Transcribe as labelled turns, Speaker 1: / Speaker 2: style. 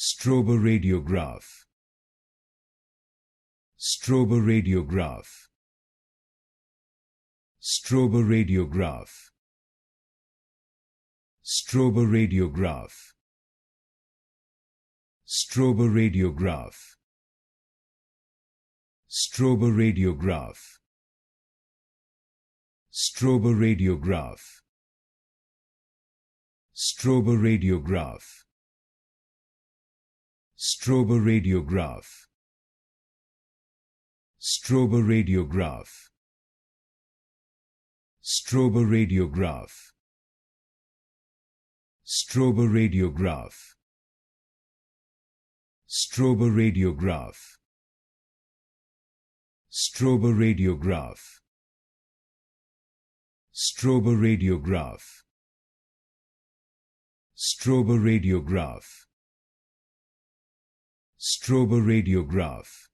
Speaker 1: Stroboradiograph. Stroboradiograph. Stroboradiograph. Stroboradiograph. Stroboradiograph. Stroboradiograph. Stroboradiograph. Stroboradiograph. Stroboradiograph. Stroboradiograph. Stroboradiograph. Stroboradiograph. Stroboradiograph. Stroboradiograph. Stroboradiograph. Stroboradiograph. Stroboradiograph.